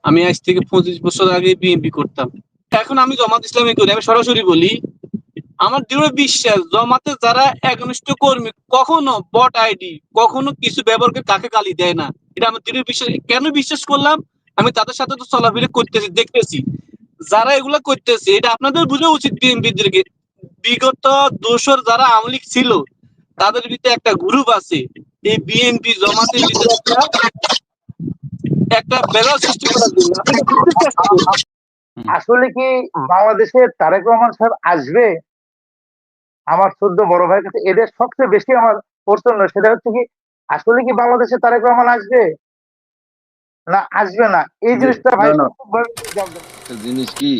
আমি আজ থেকে 25 বছর আগে বিএনপি করতাম। এখন আমি জামাত ইসলামী করি। আমি সরাসরি বলি, আমার দৃঢ় বিশ্বাস জামাতে যারা একনিষ্ঠ কর্মী কখনো বট আইডি, কখনো কিছু ব্যবহার করে কাকে গালি দেয় না। এটা আমার দৃঢ় বিশ্বাস। কেন বিশ্বাস করলাম? আমি তাদের সাথে তো চলাফেরা করতেছি, দেখতেছি যারা এগুলা করতেছে। এটা আপনাদের বোঝা উচিত বিএনপিদেরকে। বিগত দোসর যারা আওয়ামী লীগ ছিল তাদের ভিতরে একটা গ্রুপ আছে, এই বিএনপি জামাতের ভিতরে একটা বেলা সৃষ্টি করার জন্য। আপনি এটা বুঝতে চেষ্টা করুন। আসলে কি বাংলাদেশে তারেক রহমান সাহেব আসবে? আমার 14 বড় ভাইয়ের কাছে এদের সবচেয়ে বেশি আমার প্রশ্ন, সেটা হচ্ছে কি আসলে কি বাংলাদেশে তারেক রহমান আসবে না আসবে না, এই জিনিসটা ভাই জিনিস কি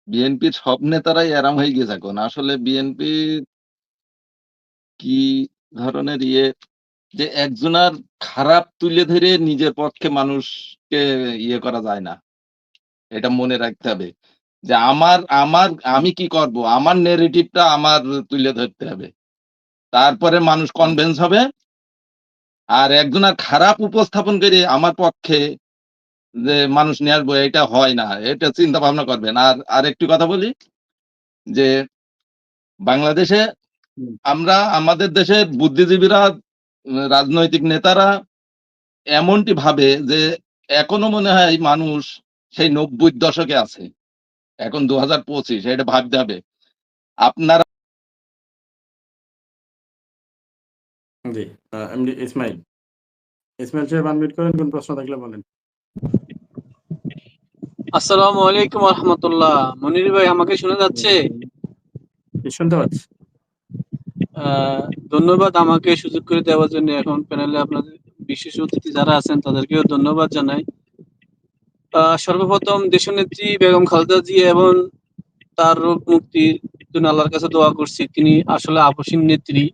বিএনপির সব নেতারাই আরাম হয়ে গেছে এখন। আসলে বিএনপি কি ধরনের যে একজনের খারাপ তুলে ধরে নিজের পক্ষে মানুষকে করা যায় না, এটা মনে রাখতে হবে। যে আমি কি করব, আমার নেগেটিভটা আমার তুলে ধরতে হবে, তারপরে মানুষ কনভিন্স হবে। আর একজনের খারাপ উপস্থাপন করে আমার পক্ষে যে মানুষ নিয়ে আসবো, এটা হয় না। এটা চিন্তা ভাবনা করবেন। আর একটু কথা বলি যে বাংলাদেশে আমরা আমাদের দেশের বুদ্ধিজীবীরা, রাজনৈতিক নেতারা এমনটি ভাবে যে এখনো মনে হয় মানুষ সেই 90 দশকে আছে, এখন 2025, এটা ভাবতে হবে। আপনারা জি, এমডি ইসমাইল সাহেব আনমিউট করেন, কোন প্রশ্ন থাকলে বলেন। আসসালামু আলাইকুম ওয়া রাহমাতুল্লাহ। মনির ভাই, আমাকে শোনা যাচ্ছে? শুনতে পাচ্ছি। ধন্যবাদ আমাকে সুযোগ করে দেওয়ার জন্য। এখন প্যানেলে আপনাদের বিশেষ অতিথি যারা আছেন তাদেরকেও ধন্যবাদ জানাই। সর্বপ্রথম দেশনেত্রী বেগম খালেদা জিয়া এবং তার রোগ মুক্তির জন্য আল্লাহর কাছে দোয়া করছি। তিনি আসলে আপসীন নেত্রী।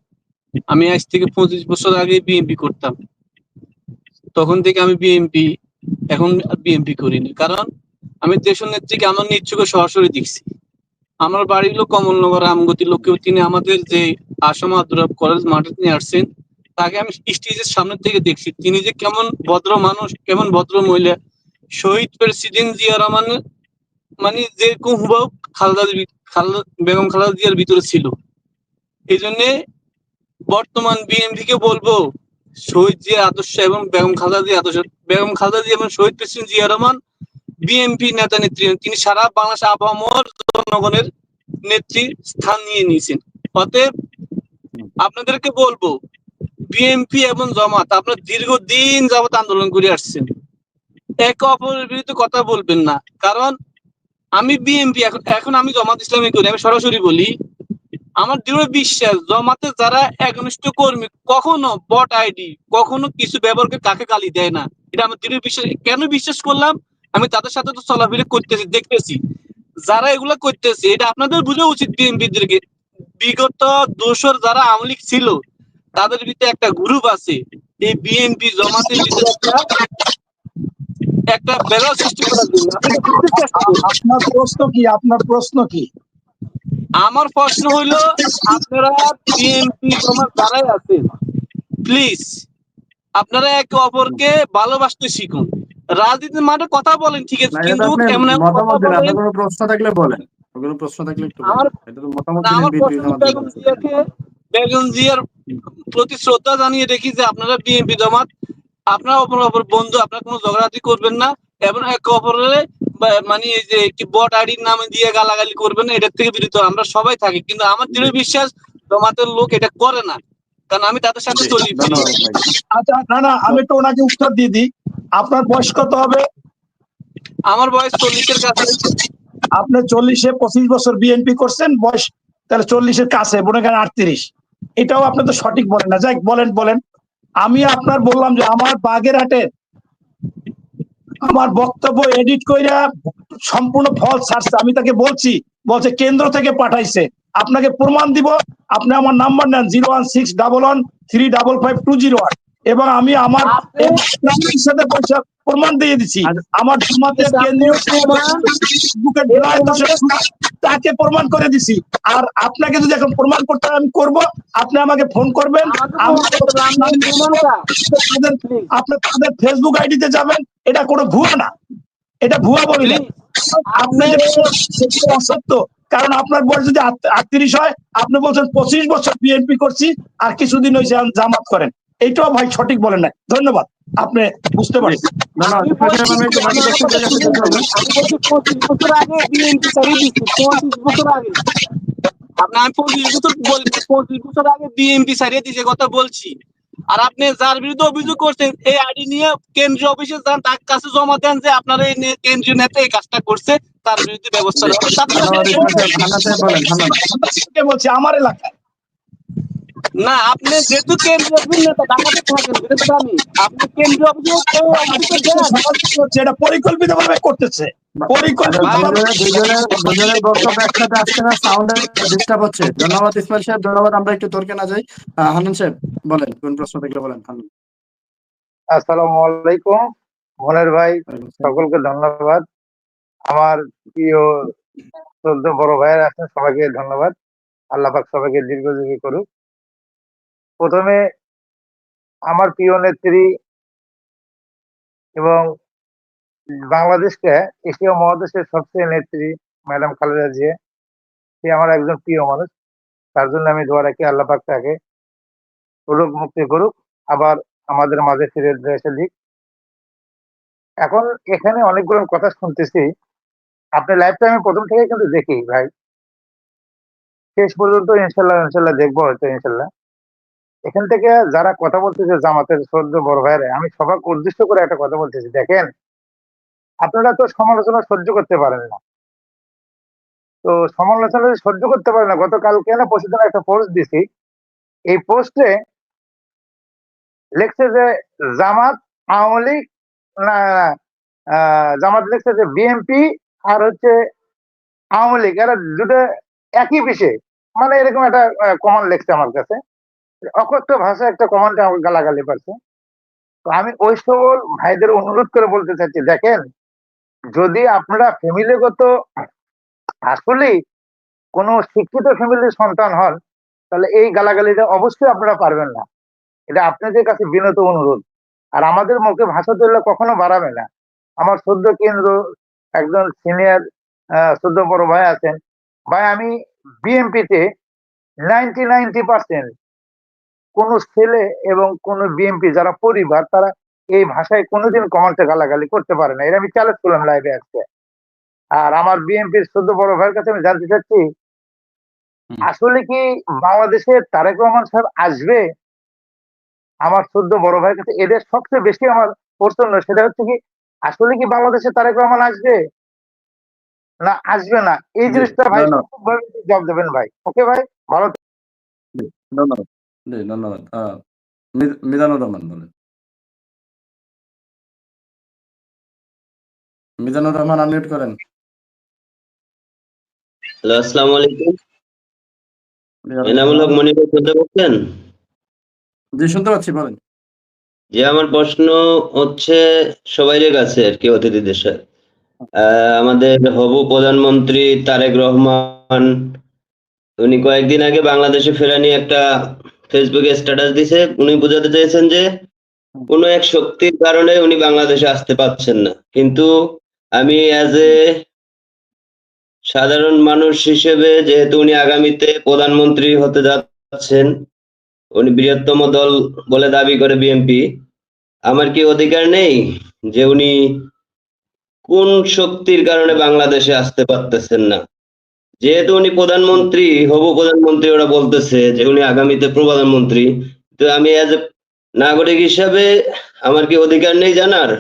আমি আজ থেকে 25 বছর আগে বিএনপি করতাম। তখন থেকে আমি বিএনপি, এখন বিএনপি করিনি। কারণ আমি দেশনেত্রীকে আমার নিজ চোখে সরাসরি দেখছি। আমার বাড়ি হলো কমলনগর আমগতি লক্ষ্মীপুর। তিনি আমাদের যে আসাম আব্দুর কলেজ মাঠে নিয়ে আসছেন, তাকে আমি স্টেজের সামনে থেকে দেখছি। তিনি যে কেমন ভদ্র মানুষ, কেমন ভদ্র মহিলা। শহীদ প্রেসিডেন্ট জিয়া রহমান মানে যেরকম হুবহু বেগম খালেদা জিয়ার ভিতরে ছিল। এই জন্য বর্তমান বিএনপি কে বলবো, শহীদ জিয়ার আদর্শ এবং বেগম খালেদা জিয়ার আদর্শ, বেগম খালেদা জিয়া এবং শহীদ প্রেসিডেন্ট জিয়া রহমান বিএনপি নেতা নেত্রী। তিনি সারা বাংলাদেশ আবহাওয়ার জনগণের নেত্রী স্থান নিয়ে নিয়েছেন। অতএব আপনাদেরকে বলবো, বিএনপি এবং জামাত আপনার দীর্ঘদিন যাবত আন্দোলন করে আসছেন, একে অপরের বিরুদ্ধে কথা বলবেন না। কারণ আমি বিএনপি, এখন আমি জামাত ইসলামী করি। আমি সরাসরি বলি, আমার দৃঢ় বিশ্বাস জামাতে যারা একনিষ্ঠ কর্মী কখনো বট আইডি, কখনো কিছু ব্যবহার করে কাকে গালি দেয় না। এটা আমার দৃঢ় বিশ্বাস। কেন বিশ্বাস করলাম? আমি তাদের সাথে তো চলাফেরা করতেছি, দেখতেছি যারা এগুলা করতেছে। এটা আপনাদের বোঝা উচিত বিএনপিদেরকে। বিগত দোসর যারা আওয়ামী লীগ ছিল তাদের ভিতরে একটা গ্রুপ আছে, এই বিএনপি জামাতের ভিতরে একটা বেলা সৃষ্টি করার জন্য। আপনি এটা বুঝতে চেষ্টা করুন। আপনার প্রশ্ন কি? আপনার প্রশ্ন কি? আমার প্রশ্ন হইলো, আপনারা বিএনপি জামাত যারাই আছেন, প্লিজ আপনারা একে অপরকে ভালোবাসতে শিখুন। রাজনীতির মাঠে কথা বলেন ঠিক আছে, কিন্তু এমন এমন কথা বলেন। কোনো প্রশ্ন থাকলে বলেন, কোনো প্রশ্ন থাকলে একটু বলেন। এটা তো মতামত আমার দিলেন প্রশ্ন বিএনপি জামাত। বেগম জিয়ার প্রতি শ্রদ্ধা জানিয়ে দেখি যে আপনারা বিএনপি জামাত, আপনারা অপর বন্ধু, আপনারা কোনো ঝগড়াঝাটি করবেন না এবং একে অপরের মানে এই যে কি বট আইডির নামে দিয়ে গালাগালি করবেন না, এটার থেকে বিরত আমরা সবাই থাকি। কিন্তু আমার দৃঢ় বিশ্বাস জামাতের লোক এটা করে না, কারণ আমি তাদের সাথে চলি। আচ্ছা, না আমি তো ওনাকে উত্তর দিয়ে দিই। আপনার বয়স কত হবে? আমার বয়স 40-এর কাছে। আপনি 40-এ 25 বছর বিএনপি করছেন, বয়স তাহলে 40-এর কাছে, মনে করেন 38। এটাও আপনি তো সঠিক বলেন না। যাই বলেন। আমি আপনার বললাম যে আমার বাগেরহাটে আমার বক্তব্য এডিট কইরা সম্পূর্ণ ফলস ছাড়ছে। আমি তাকে বলছে কেন্দ্র থেকে পাঠাইছে। আপনাকে প্রমাণ দিব। আপনি আমার নাম্বার নেন 01611355201 এবং আমি আমার সাথে পয়সা প্রমাণ দিয়ে দিচ্ছি। আমার জামাতের কেন্দ্রীয় তাকে প্রমাণ করে দিছি। আর আপনাকে যদি এখন প্রমাণ করতে আমি করব, আপনি আমাকে ফোন করবেন। আপনি তাদের ফেসবুক আইডিতে যাবেন, এটা কোনো ভুয়া না, এটা ভুয়া বলি না। আপনি যে সেটা অসত্য, কারণ আপনার বয়স যদি 38 হয়, আপনি বলছেন 25 বছর বিএনপি করছি আর কিছুদিন হয়েছে জামাত করেন, এইটাও ভাই সঠিক বলেন না। ধন্যবাদ, আপনি বুঝতে পারছেন। ধন্যবাদ। আমি ইসমাইল সাহেব, আমি একটু বাকি দর্শকদের কাছে যেতে হবে। বলছি 25 বছর আগে বিএনপি ছাড়িয়ে দিচ্ছি, 25 বছর আগে। আপনার আমি 25 বছর আগে বিএনপি ছাড়িয়ে দিছে কথা বলছি। আর আপনি যার বিরুদ্ধে অভিযোগ করছেন এই আইডি নিয়ে কেন্দ্রীয় অফিসে যান, তার কাছে জমা দেন যে আপনার এই কেন্দ্রীয় নেতা এই কাজটা করছে, তার বিরুদ্ধে ব্যবস্থা জি, নেওয়া হবে। তাতে ধন্যবাদ ইসমাইল সাহেব। হান্নান সাহেব বলেন, হান্নান। কে বলছি আমার এলাকায়? না, আপনি যেহেতু কেন্দ্রীয় অফিসের নেতা ঢাকাতে থাকেন, সেটা তো জানি। আপনি কেন্দ্রীয় অফিসে দেন। এটা পরিকল্পিত ভাবে করতেছে, আচ্ছা, পরিকল্পিত দুজনের বক্তব্য একসাথে আসছে না, সাউন্ডের ডিস্টার্ব হচ্ছে। ধন্যবাদ ইসমাইল সাহেব, ধন্যবাদ। আমরা একটু তর্কে না যাই। হান্নান সাহেব বলেন, কোন প্রশ্ন থাকলে বলেন। হান্নান। আসসালামু আলাইকুম মনের ভাই, সকলকে ধন্যবাদ। আমার প্রিয় শ্রদ্ধ বড় ভাইয়ের আছেন, সবাইকে ধন্যবাদ। আল্লাহ পাক সবাইকে দীর্ঘজীবী করুক। প্রথমে আমার প্রিয় নেত্রী এবং বাংলাদেশকে এশিয়া মহাদেশের সবচেয়ে নেত্রী ম্যাডাম খালেদা জিয়া, সে আমার একজন প্রিয় মানুষ। তার জন্য আমি দোয়া রাখি আল্লাহ পাক তাকে রোগ মুক্তি করুক, আবার আমাদের মাঝে ফিরে এসে দিক। এখন এখানে অনেকগুলো কথা শুনতেছি, আপনি লাইভটা আমি প্রথম থেকে কিন্তু দেখি ভাই, শেষ পর্যন্ত ইনশাল্লাহ দেখবো হয়তো ইনশাল্লাহ। এখান থেকে যারা কথা বলতেছে জামাতের শ্রদ্ধ বড় ভাইরা, আমি সবাইকে উদ্দেশ্য করে একটা কথা বলতেছি, দেখেন আপনারা তো সমালোচনা সহ্য করতে পারেন না। তো সমালোচনা যদি সহ্য করতে পারেন না, গতকালকে না পরশুদিন একটা পোস্ট দিছি, এই পোস্টে লিখছে যে জামাত আওয়ামী লীগ না, জামাত লিখছে যে বিএনপি আর হচ্ছে আওয়ামী লীগ এরা দুটো একই বিষয়, মানে এরকম একটা কমান্ড লিখছে আমার কাছে, অকথ্য ভাষায় একটা কমান্ডে আমাকে গালাগালি পারছে। তো আমি ওই সকল ভাইদের অনুরোধ করে বলতে চাচ্ছি, দেখেন যদি আপনারা ফ্যামিলিগত আসলেই কোনো শিক্ষিত ফ্যামিলির সন্তান হন, তাহলে এই গালাগালিটা অবশ্যই আপনারা পারবেন না। এটা আপনাদের কাছে বিনত অনুরোধ। আর আমাদের মুখে ভাষা তুললে কখনো বাড়াবে না। আমার শ্রদ্ধ কেন্দ্র একজন সিনিয়র শ্রদ্ধ বড় ভাই আছেন, ভাই আমি বিএনপিতে 90% কোন ছেলে এবং কোন বিএনপি যারা পরিবার, তারা এই ভাষায় কোনোদিন কমেন্টে গালাগালি করতে পারে না। এটা আমি চ্যালেঞ্জ করলাম লাইভে আজকে। আর আমার বিএনপির শ্রদ্ধ বড় ভাইয়ের কাছে আমি জানতে চাচ্ছি, আসলে কি বাংলাদেশে তারেক রহমান সাহেব আসবে? আমার শ্রদ্ধ বড় ভাইয়ের কাছে এদের সবচেয়ে বেশি আমার প্রশ্ন, সেটা হচ্ছে কি আসলে কি বাংলাদেশে তারেক রহমান আসবে না আসবে না, এই জি, জিনিসটা ভাই ধন্যবাদ। সঠিকভাবে জবাব দেবেন ভাই। ওকে ভাই, ভালো ধন্যবাদ। জি, ধন্যবাদ। মিজানুর রহমান বলেন। মিজানুর রহমান আনমিউট করেন। হ্যালো, আসসালামু আলাইকুম। জি, ওয়ালাইকুম এনামুল হক সালাম। মনির শুনতে পাচ্ছেন? জি, শুনতে পাচ্ছি, বলেন। যে আমার প্রশ্ন হচ্ছে সবাইয়ের কাছে আর কি, অতিথিদের সাথে। আমাদের হবু প্রধানমন্ত্রী তারেক রহমান, উনি কয়েকদিন আগে বাংলাদেশে ফেরা নিয়ে একটা ফেসবুকে স্ট্যাটাস দিছে। উনি বোঝাতে চেয়েছেন যে কোনো এক শক্তির কারণে উনি বাংলাদেশে আসতে পারছেন না, কিন্তু আমি অ্যাজ এ সাধারণ মানুষ হিসেবে, যেহেতু উনি আগামীতে প্রধানমন্ত্রী হতে যাচ্ছেন, উনি বৃহত্তম দল বলে দাবি করে বিএনপি, আমার কি অধিকার নেই যে উনি কোন শক্তির কারণে বাংলাদেশে আসতে পারতেছেন না? যেহেতু উনি প্রধানমন্ত্রী, হবু প্রধানমন্ত্রী, ওরা বলতেছে যে উনি আগামীতে প্রধানমন্ত্রী, তো আমি অ্যাজ এ নাগরিক হিসাবে আমার কি অধিকার নেই জানার